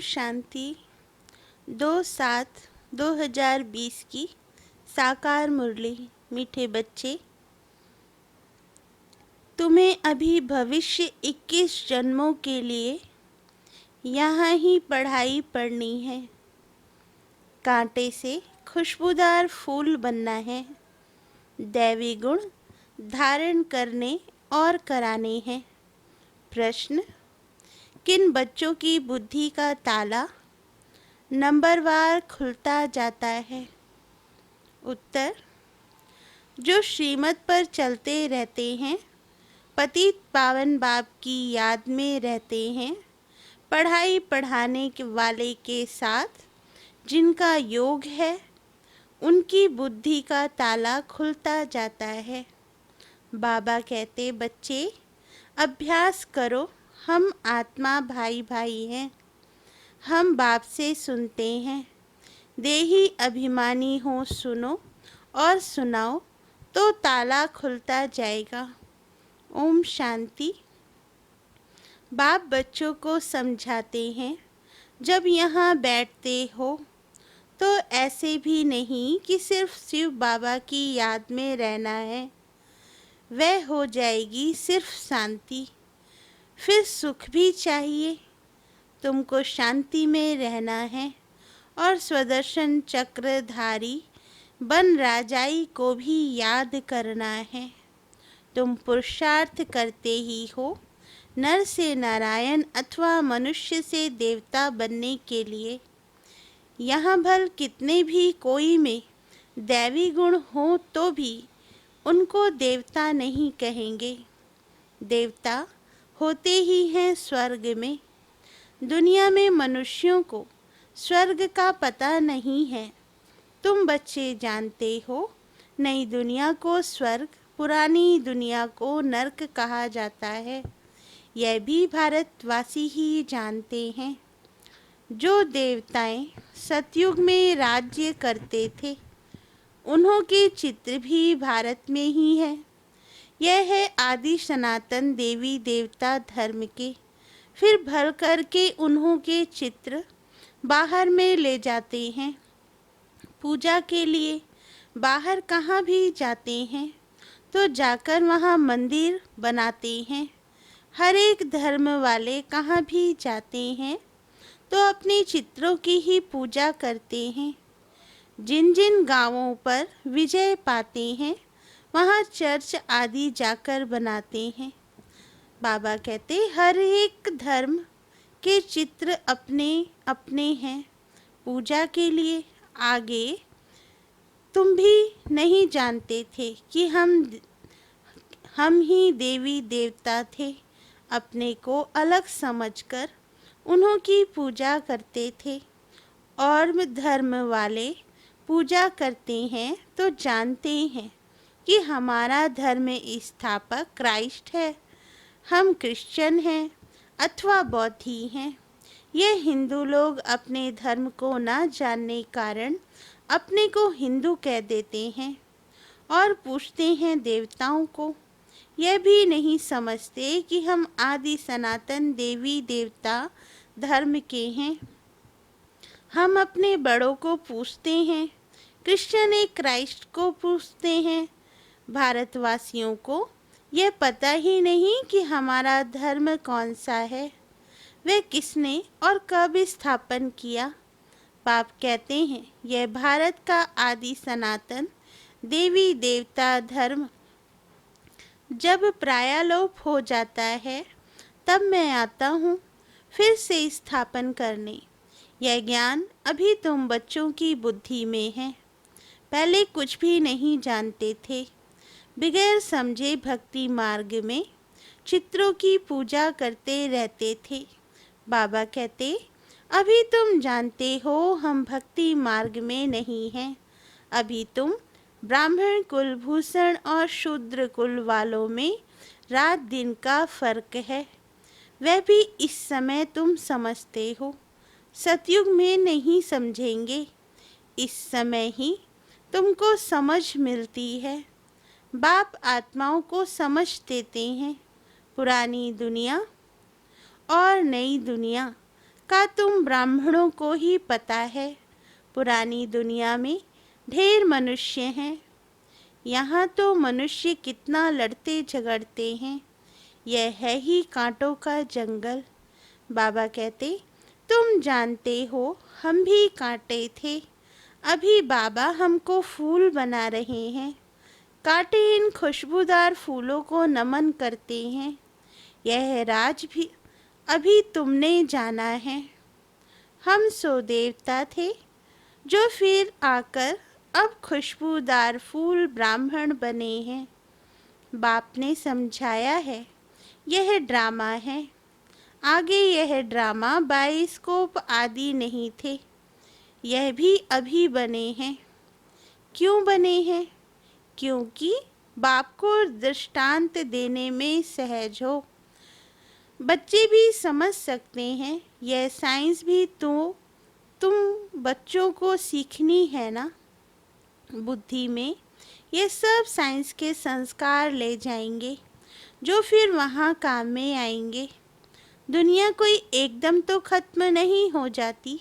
शांति। 2/7/2020 की साकार मुरली। मीठे बच्चे, तुम्हें अभी भविष्य 21 जन्मों के लिए यहाँ ही पढ़ाई पढ़नी है। कांटे से खुशबूदार फूल बनना है। दैवी गुण धारण करने और कराने हैं। प्रश्न: किन बच्चों की बुद्धि का ताला नंबरवार खुलता जाता है? उत्तर: जो श्रीमत पर चलते रहते हैं, पतित पावन बाप की याद में रहते हैं, पढ़ाई पढ़ाने वाले के साथ जिनका योग है, उनकी बुद्धि का ताला खुलता जाता है। बाबा कहते, बच्चे अभ्यास करो, हम आत्मा भाई भाई हैं। हम बाप से सुनते हैं। देही अभिमानी हो, सुनो और सुनाओ तो ताला खुलता जाएगा। ओम शांति। बाप बच्चों को समझाते हैं, जब यहाँ बैठते हो तो ऐसे भी नहीं कि सिर्फ शिव बाबा की याद में रहना है। वह हो जाएगी सिर्फ शांति। फिर सुख भी चाहिए। तुमको शांति में रहना है और स्वदर्शन चक्रधारी बन राजाई को भी याद करना है। तुम पुरुषार्थ करते ही हो, नर से नारायण अथवा मनुष्य से देवता बनने के लिए। यहाँ भल कितने भी कोई में दैवी गुण हो तो भी उनको देवता नहीं कहेंगे। देवता होते ही हैं स्वर्ग में। दुनिया में मनुष्यों को स्वर्ग का पता नहीं है। तुम बच्चे जानते हो, नई दुनिया को स्वर्ग, पुरानी दुनिया को नरक कहा जाता है। यह भी भारतवासी ही जानते हैं। जो देवताएं सतयुग में राज्य करते थे, उन्हों के चित्र भी भारत में ही है। यह है आदि सनातन देवी देवता धर्म के। फिर भर करके उन्हों के चित्र बाहर में ले जाते हैं पूजा के लिए। बाहर कहाँ भी जाते हैं तो जाकर वहाँ मंदिर बनाते हैं। हर एक धर्म वाले कहाँ भी जाते हैं तो अपने चित्रों की ही पूजा करते हैं। जिन जिन गांवों पर विजय पाते हैं, वहाँ चर्च आदि जाकर बनाते हैं। बाबा कहते, हर एक धर्म के चित्र अपने अपने हैं पूजा के लिए। आगे तुम भी नहीं जानते थे कि हम ही देवी देवता थे। अपने को अलग समझकर उन्हों की पूजा करते थे। और धर्म वाले पूजा करते हैं तो जानते हैं कि हमारा धर्म स्थापक क्राइस्ट है। हम क्रिश्चियन हैं अथवा बौद्धी हैं। ये हिंदू लोग अपने धर्म को ना जानने कारण अपने को हिंदू कह देते हैं और पूछते हैं देवताओं को। यह भी नहीं समझते कि हम आदि सनातन देवी देवता धर्म के हैं। हम अपने बड़ों को पूछते हैं। कृष्ण ने क्राइस्ट को पूछते हैं। भारतवासियों को यह पता ही नहीं कि हमारा धर्म कौन सा है, वह किसने और कब स्थापन किया। बाप कहते हैं, यह भारत का आदि सनातन देवी देवता धर्म जब प्रायालोप हो जाता है, तब मैं आता हूँ फिर से स्थापन करने। यह ज्ञान अभी तुम बच्चों की बुद्धि में है। पहले कुछ भी नहीं जानते थे। बगैर समझे भक्ति मार्ग में चित्रों की पूजा करते रहते थे। बाबा कहते, अभी तुम जानते हो हम भक्ति मार्ग में नहीं हैं। अभी तुम ब्राह्मण कुल भूषण और शूद्र कुल वालों में रात दिन का फर्क है। वह भी इस समय तुम समझते हो, सतयुग में नहीं समझेंगे। इस समय ही तुमको समझ मिलती है। बाप आत्माओं को समझ देते हैं। पुरानी दुनिया और नई दुनिया का तुम ब्राह्मणों को ही पता है, पुरानी दुनिया में ढेर मनुष्य हैं। यहाँ तो मनुष्य कितना लड़ते झगड़ते हैं, यह है ही कांटों का जंगल। बाबा कहते, तुम जानते हो हम भी कांटे थे, अभी बाबा हमको फूल बना रहे हैं। कांटे इन खुशबूदार फूलों को नमन करते हैं। यह राज भी अभी तुमने जाना है। हम सो देवता थे जो फिर आकर अब खुशबूदार फूल ब्राह्मण बने हैं। बाप ने समझाया है, यह ड्रामा है। आगे यह ड्रामा बाइस्कोप आदि नहीं थे, यह भी अभी बने हैं। क्यों बने हैं? क्योंकि बाप को दृष्टांत देने में सहज हो। बच्चे भी समझ सकते हैं, यह साइंस भी तो तुम बच्चों को सीखनी है ना। बुद्धि में ये सब साइंस के संस्कार ले जाएंगे जो फिर वहाँ काम में आएंगे। दुनिया कोई एकदम तो खत्म नहीं हो जाती,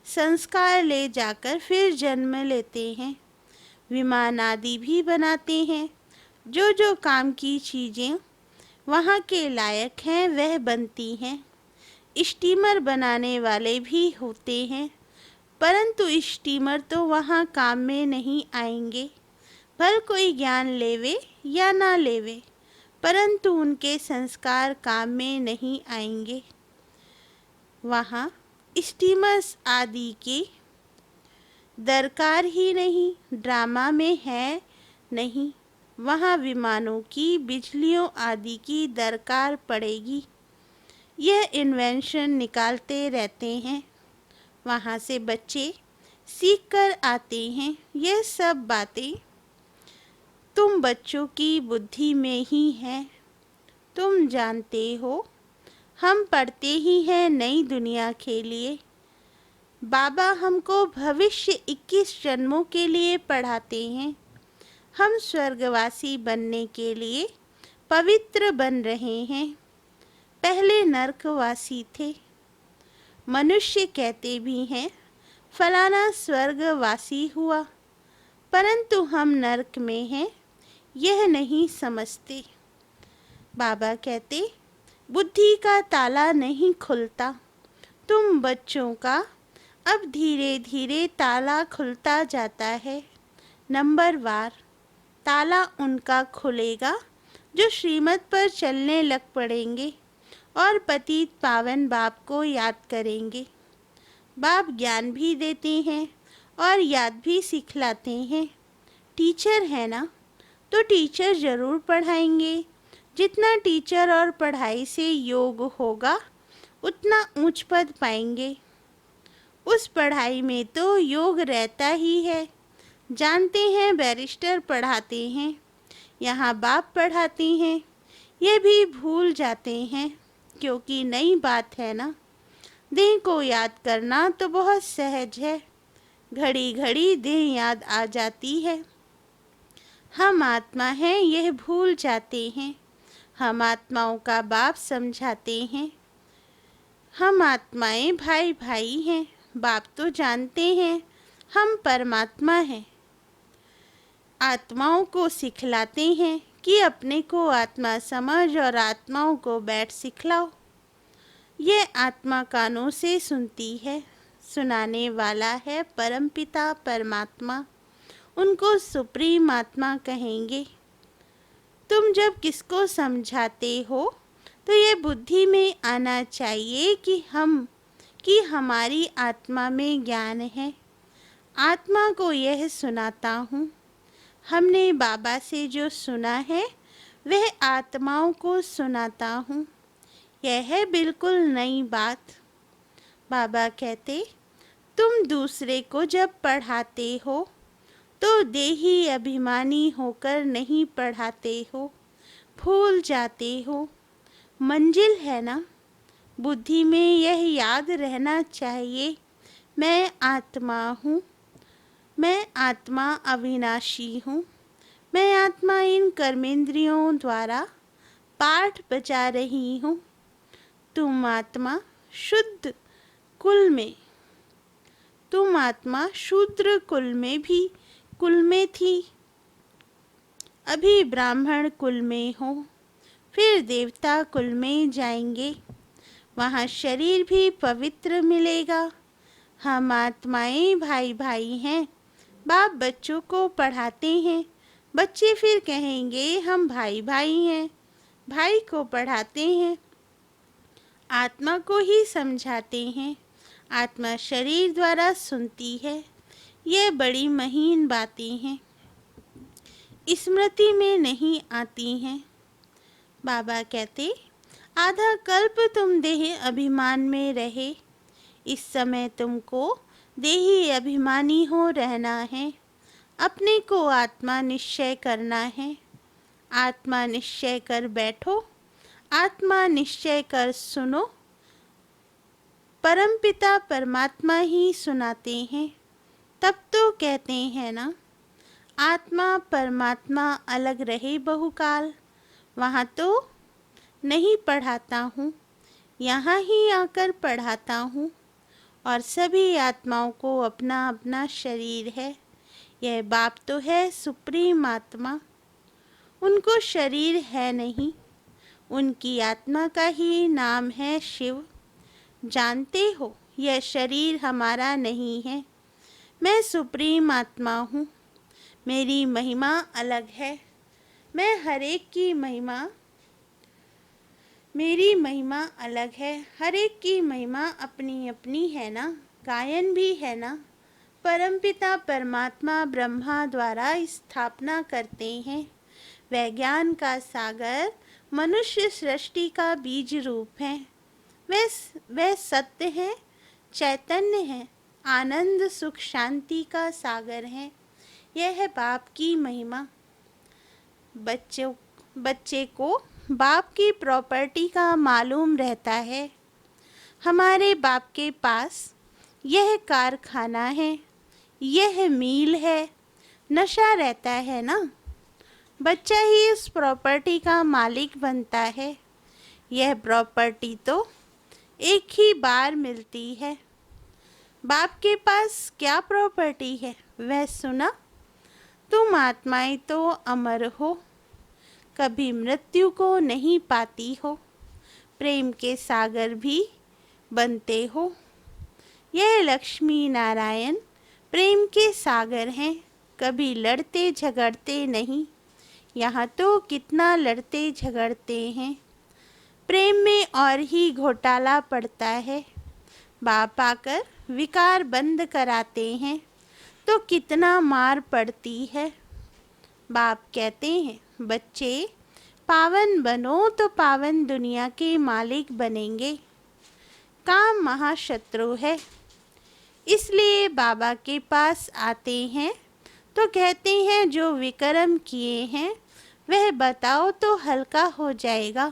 संस्कार ले जाकर फिर जन्म लेते हैं। विमान आदि भी बनाते हैं। जो जो काम की चीज़ें वहाँ के लायक हैं वह बनती हैं। स्टीमर बनाने वाले भी होते हैं, परंतु स्टीमर तो वहाँ काम में नहीं आएंगे। भल कोई ज्ञान लेवे या ना लेवे, परंतु उनके संस्कार काम में नहीं आएंगे। वहाँ स्टीमर्स आदि की दरकार ही नहीं, ड्रामा में है नहीं। वहाँ विमानों की, बिजलियों आदि की दरकार पड़ेगी। यह इन्वेंशन निकालते रहते हैं, वहाँ से बच्चे सीख कर आते हैं। यह सब बातें तुम बच्चों की बुद्धि में ही है। तुम जानते हो हम पढ़ते ही हैं नई दुनिया के लिए। बाबा हमको भविष्य 21 जन्मों के लिए पढ़ाते हैं। हम स्वर्गवासी बनने के लिए पवित्र बन रहे हैं। पहले नरकवासी थे। मनुष्य कहते भी हैं फलाना स्वर्गवासी हुआ, परंतु हम नरक में हैं, यह नहीं समझते। बाबा कहते, बुद्धि का ताला नहीं खुलता। तुम बच्चों का अब धीरे धीरे ताला खुलता जाता है। नंबर वार ताला उनका खुलेगा जो श्रीमत पर चलने लग पड़ेंगे और पतित पावन बाप को याद करेंगे। बाप ज्ञान भी देते हैं और याद भी सिखलाते हैं। टीचर है ना, तो टीचर ज़रूर पढ़ाएंगे। जितना टीचर और पढ़ाई से योग होगा उतना ऊंच पद पाएंगे। उस पढ़ाई में तो योग रहता ही है। जानते हैं बैरिस्टर पढ़ाते हैं, यहाँ बाप पढ़ाते हैं, ये भी भूल जाते हैं क्योंकि नई बात है ना। देह को याद करना तो बहुत सहज है, घड़ी घड़ी देह याद आ जाती है। हम आत्मा हैं यह भूल जाते हैं। हम आत्माओं का बाप समझाते हैं। हम आत्माएं भाई भाई हैं। बाप तो जानते हैं हम परमात्मा हैं। आत्माओं को सिखलाते हैं कि अपने को आत्मा समझ और आत्माओं को बैठ सिखलाओ। ये आत्मा कानों से सुनती है, सुनाने वाला है परमपिता परमात्मा। उनको सुप्रीम आत्मा कहेंगे। तुम जब किसको समझाते हो तो ये बुद्धि में आना चाहिए कि हमारी आत्मा में ज्ञान है। आत्मा को यह सुनाता हूँ। हमने बाबा से जो सुना है वह आत्माओं को सुनाता हूँ। यह है बिल्कुल नई बात। बाबा कहते, तुम दूसरे को जब पढ़ाते हो तो देही अभिमानी होकर नहीं पढ़ाते हो, भूल जाते हो। मंजिल है ना, बुद्धि में यह याद रहना चाहिए, मैं आत्मा हूँ। मैं आत्मा अविनाशी हूँ। मैं आत्मा इन कर्मेंद्रियों द्वारा पाठ बजा रही हूँ। तुम आत्मा शुद्ध कुल में। तुम आत्मा शूद्र कुल में भी कुल में थी, अभी ब्राह्मण कुल में हो, फिर देवता कुल में जाएंगे, वहाँ शरीर भी पवित्र मिलेगा। हम आत्माएं भाई भाई हैं। बाप बच्चों को पढ़ाते हैं, बच्चे फिर कहेंगे हम भाई भाई हैं, भाई को पढ़ाते हैं, आत्मा को ही समझाते हैं, आत्मा शरीर द्वारा सुनती है। ये बड़ी महीन बातें हैं, स्मृति में नहीं आती हैं। बाबा कहते आधा कल्प तुम देह अभिमान में रहे, इस समय तुमको देही अभिमानी हो रहना है, अपने को आत्मा निश्चय करना है। आत्मा निश्चय कर बैठो, आत्मा निश्चय कर सुनो। परमपिता परमात्मा ही सुनाते हैं, तब तो कहते हैं ना, आत्मा परमात्मा अलग रहे बहुकाल। वहाँ तो नहीं पढ़ाता हूँ, यहाँ ही आकर पढ़ाता हूँ। और सभी आत्माओं को अपना अपना शरीर है। यह बाप तो है सुप्रीम आत्मा, उनको शरीर है नहीं, उनकी आत्मा का ही नाम है शिव। जानते हो यह शरीर हमारा नहीं है। मैं सुप्रीम आत्मा हूँ, मेरी महिमा अलग है। मैं हर एक की महिमा, मेरी महिमा अलग है। हर एक की महिमा अपनी अपनी है ना, गायन भी है ना। परमपिता परमात्मा ब्रह्मा द्वारा स्थापना करते हैं। वैज्ञान का सागर मनुष्य सृष्टि का बीज रूप है। वह सत्य है, चैतन्य है, आनंद सुख शांति का सागर है। यह है बाप की महिमा। बच्चे को बाप की प्रॉपर्टी का मालूम रहता है। हमारे बाप के पास यह कारखाना है, यह मील है, नशा रहता है ना। बच्चा ही इस प्रॉपर्टी का मालिक बनता है। यह प्रॉपर्टी तो एक ही बार मिलती है। बाप के पास क्या प्रॉपर्टी है वह सुना? तुम आत्माएं तो अमर हो, कभी मृत्यु को नहीं पाती हो, प्रेम के सागर भी बनते हो। यह लक्ष्मी नारायण प्रेम के सागर हैं, कभी लड़ते झगड़ते नहीं। यहाँ तो कितना लड़ते झगड़ते हैं, प्रेम में और ही घोटाला पड़ता है। बाप आकर विकार बंद कराते हैं तो कितना मार पड़ती है। बाप कहते हैं बच्चे पावन बनो तो पावन दुनिया के मालिक बनेंगे। काम महाशत्रु है, इसलिए बाबा के पास आते हैं तो कहते हैं जो विक्रम किए हैं वह बताओ तो हल्का हो जाएगा।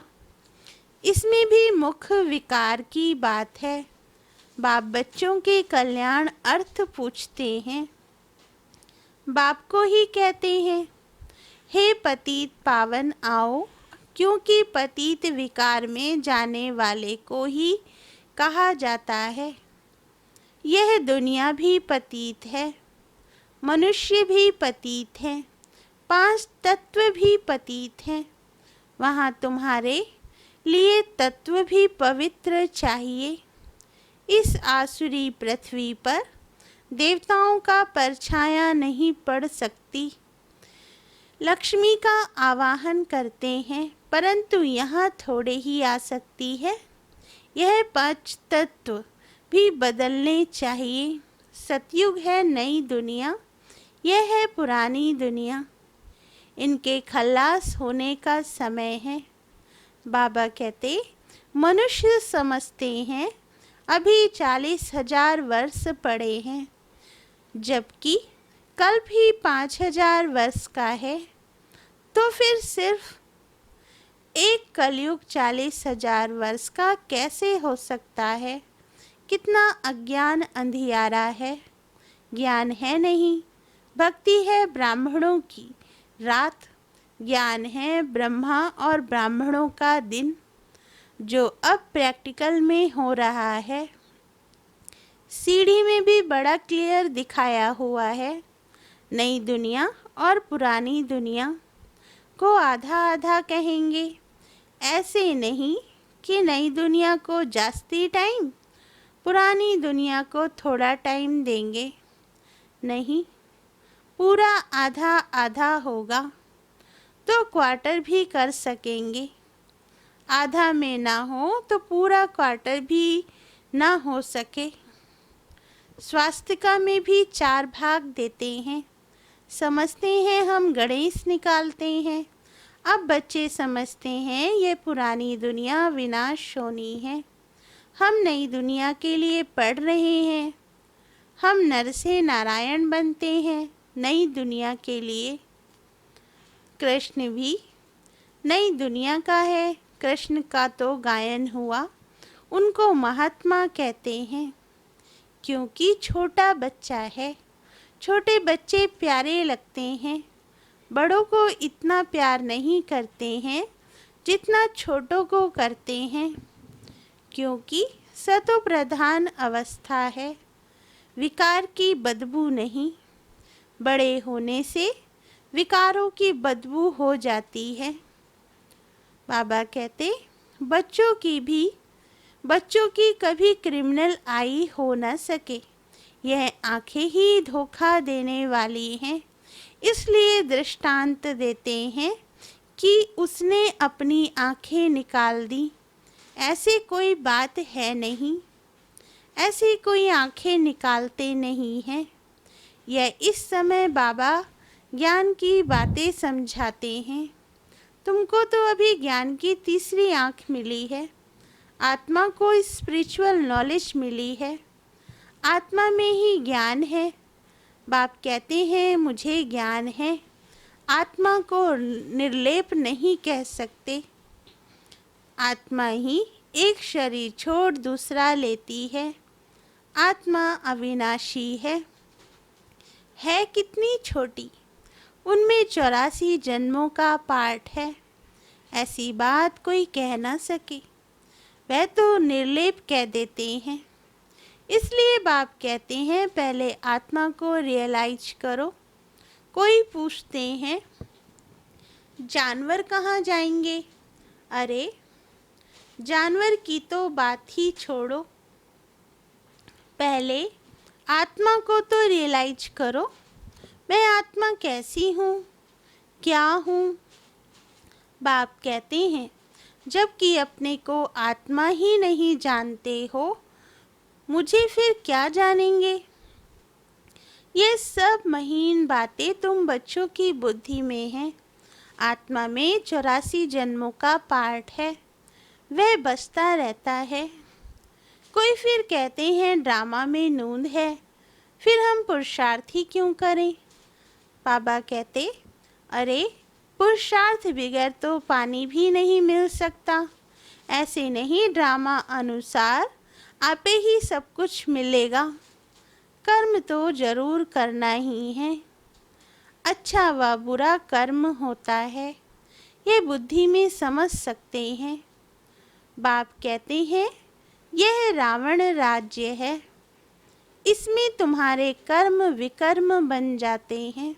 इसमें भी मुख्य विकार की बात है। बाप बच्चों के कल्याण अर्थ पूछते हैं। बाप को ही कहते हैं हे पतित पावन आओ, क्योंकि पतित विकार में जाने वाले को ही कहा जाता है। यह दुनिया भी पतित है, मनुष्य भी पतित हैं, 5 तत्व भी पतित हैं। वहाँ तुम्हारे लिए तत्व भी पवित्र चाहिए। इस आसुरी पृथ्वी पर देवताओं का परछाया नहीं पड़ सकती। लक्ष्मी का आवाहन करते हैं, परंतु यहाँ थोड़े ही आ सकती है। यह 5 तत्व भी बदलने चाहिए। सतयुग है नई दुनिया, यह है पुरानी दुनिया। इनके खल्लास होने का समय है। बाबा कहते मनुष्य समझते हैं अभी 40,000 वर्ष पड़े हैं, जबकि कल्प ही 5,000 वर्ष का है। तो फिर सिर्फ एक कलयुग 40,000 वर्ष का कैसे हो सकता है? कितना अज्ञान अंधियारा है। ज्ञान है नहीं, भक्ति है ब्राह्मणों की रात, ज्ञान है ब्रह्मा और ब्राह्मणों का दिन, जो अब प्रैक्टिकल में हो रहा है। सीढ़ी में भी बड़ा क्लियर दिखाया हुआ है। नई दुनिया और पुरानी दुनिया को आधा आधा कहेंगे। ऐसे नहीं कि नई दुनिया को जास्ती टाइम, पुरानी दुनिया को थोड़ा टाइम देंगे। नहीं, पूरा आधा आधा होगा तो क्वार्टर भी कर सकेंगे। आधा में ना हो तो पूरा क्वार्टर भी ना हो सके। स्वास्तिका में भी 4 भाग देते हैं। समझते हैं हम गणेश निकालते हैं। अब बच्चे समझते हैं ये पुरानी दुनिया विनाश होनी है। हम नई दुनिया के लिए पढ़ रहे हैं। हम नर से नारायण बनते हैं नई दुनिया के लिए। कृष्ण भी नई दुनिया का है। कृष्ण का तो गायन हुआ। उनको महात्मा कहते हैं क्योंकि छोटा बच्चा है। छोटे बच्चे प्यारे लगते हैं। बड़ों को इतना प्यार नहीं करते हैं जितना छोटों को करते हैं, क्योंकि सतो प्रधान अवस्था है, विकार की बदबू नहीं। बड़े होने से विकारों की बदबू हो जाती है। बाबा कहते बच्चों की कभी क्रिमिनल आई हो न सके। यह आंखें ही धोखा देने वाली हैं। इसलिए दृष्टांत देते हैं कि उसने अपनी आंखें निकाल दी। ऐसी कोई बात है नहीं। ऐसी कोई आंखें निकालते नहीं हैं। यह इस समय बाबा ज्ञान की बातें समझाते हैं। तुमको तो अभी ज्ञान की तीसरी आंख मिली है। आत्मा को स्पिरिचुअल नॉलेज मिली है। आत्मा में ही ज्ञान है। बाप कहते हैं मुझे ज्ञान है। आत्मा को निर्लेप नहीं कह सकते। आत्मा ही एक शरीर छोड़ दूसरा लेती है। आत्मा अविनाशी है कितनी छोटी। उनमें 84 जन्मों का पाठ है। ऐसी बात कोई कह ना सके। वह तो निर्लेप कह देते हैं। इसलिए बाप कहते हैं पहले आत्मा को रियलाइज करो। कोई पूछते हैं जानवर कहाँ जाएंगे? अरे जानवर की तो बात ही छोड़ो। पहले आत्मा को तो रियलाइज करो। मैं आत्मा कैसी हूँ, क्या हूँ? बाप कहते हैं जबकि अपने को आत्मा ही नहीं जानते हो, मुझे फिर क्या जानेंगे? ये सब महीन बातें तुम बच्चों की बुद्धि में हैं। आत्मा में 84 जन्मों का पाठ है। वह बसता रहता है। कोई फिर कहते हैं ड्रामा में नूंद है, फिर हम पुरुषार्थ ही क्यों करें? बाबा कहते अरे पुरुषार्थ बगैर तो पानी भी नहीं मिल सकता। ऐसे नहीं, ड्रामा अनुसार आपे ही सब कुछ मिलेगा। कर्म तो जरूर करना ही है। अच्छा व बुरा कर्म होता है, ये बुद्धि में समझ सकते हैं। बाप कहते हैं यह रावण राज्य है। इसमें तुम्हारे कर्म विकर्म बन जाते हैं।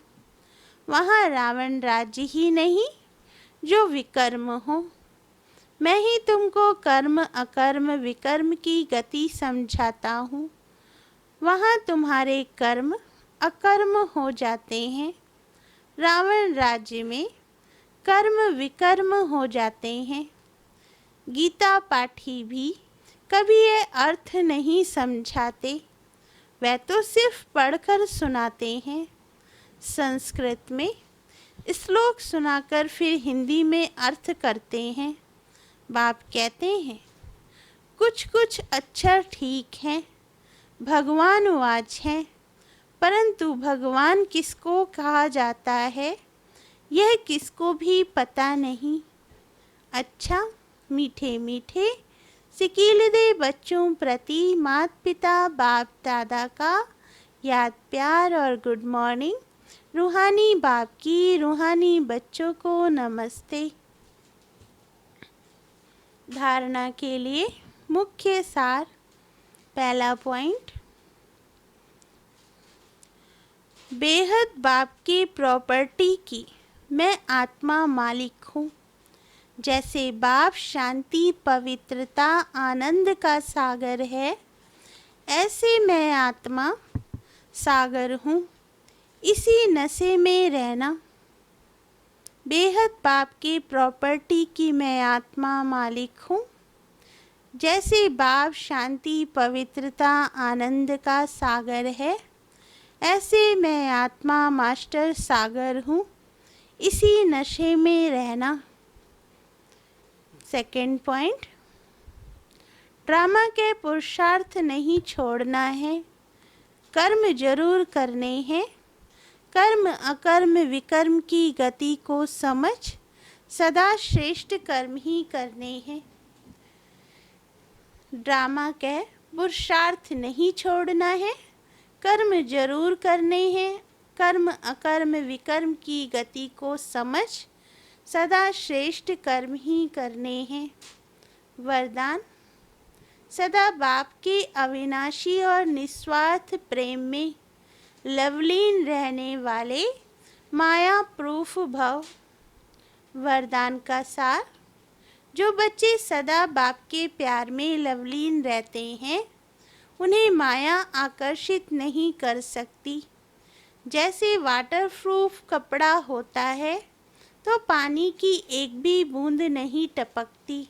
वहाँ रावण राज्य ही नहीं जो विकर्म हो। मैं ही तुमको कर्म अकर्म विकर्म की गति समझाता हूँ। वहाँ तुम्हारे कर्म अकर्म हो जाते हैं। रावण राज्य में कर्म विकर्म हो जाते हैं। गीता पाठी भी कभी ये अर्थ नहीं समझाते। वह तो सिर्फ पढ़कर सुनाते हैं। संस्कृत में श्लोक सुनाकर फिर हिंदी में अर्थ करते हैं। बाप कहते हैं कुछ कुछ अक्षर ठीक हैं, भगवान वाच हैं, परंतु भगवान किसको कहा जाता है यह किसको भी पता नहीं। अच्छा, मीठे मीठे सिकीलदे बच्चों प्रति माता पिता बाप दादा का याद प्यार और गुड मॉर्निंग। रूहानी बाप की रूहानी बच्चों को नमस्ते। धारणा के लिए मुख्य सार। पहला पॉइंट, बेहद बाप की प्रॉपर्टी की मैं आत्मा मालिक हूँ। जैसे बाप शांति, पवित्रता, आनंद का सागर है, ऐसे मैं आत्मा सागर हूँ। इसी नशे में रहना। बेहद बाप की प्रॉपर्टी की मैं आत्मा मालिक हूँ। जैसे बाप शांति, पवित्रता, आनंद का सागर है, ऐसे मैं आत्मा मास्टर सागर हूँ। इसी नशे में रहना। सेकंड पॉइंट, ड्रामा के पुरुषार्थ नहीं छोड़ना है, कर्म जरूर करने हैं। कर्म अकर्म विकर्म की गति को समझ सदा श्रेष्ठ कर्म ही करने हैं। ड्रामा के पुरुषार्थ नहीं छोड़ना है, कर्म जरूर करने हैं। कर्म अकर्म विकर्म की गति को समझ सदा श्रेष्ठ कर्म ही करने हैं। वरदान, सदा बाप के अविनाशी और निस्वार्थ प्रेम में लवलीन रहने वाले माया प्रूफ भव। वरदान का सार, जो बच्चे सदा बाप के प्यार में लवलीन रहते हैं, उन्हें माया आकर्षित नहीं कर सकती। जैसे वाटरप्रूफ कपड़ा होता है तो पानी की एक भी बूंद नहीं टपकती,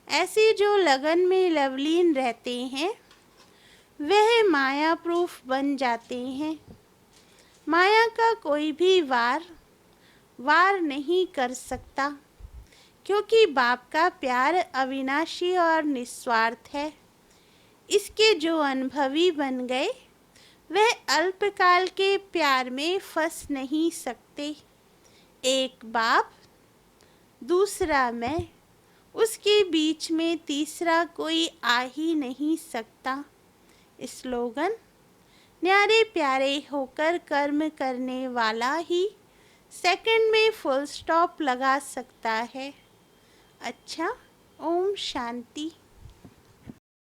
ऐसे जो लगन में लवलीन रहते हैं वह माया प्रूफ बन जाते हैं। माया का कोई भी वार नहीं कर सकता, क्योंकि बाप का प्यार अविनाशी और निस्वार्थ है। इसके जो अनुभवी बन गए वह अल्पकाल के प्यार में फंस नहीं सकते। एक बाप, दूसरा मैं, उसके बीच में तीसरा कोई आ ही नहीं सकता। स्लोगन, न्यारे प्यारे होकर कर्म करने वाला ही सेकंड में फुल स्टॉप लगा सकता है। अच्छा, ओम शांति।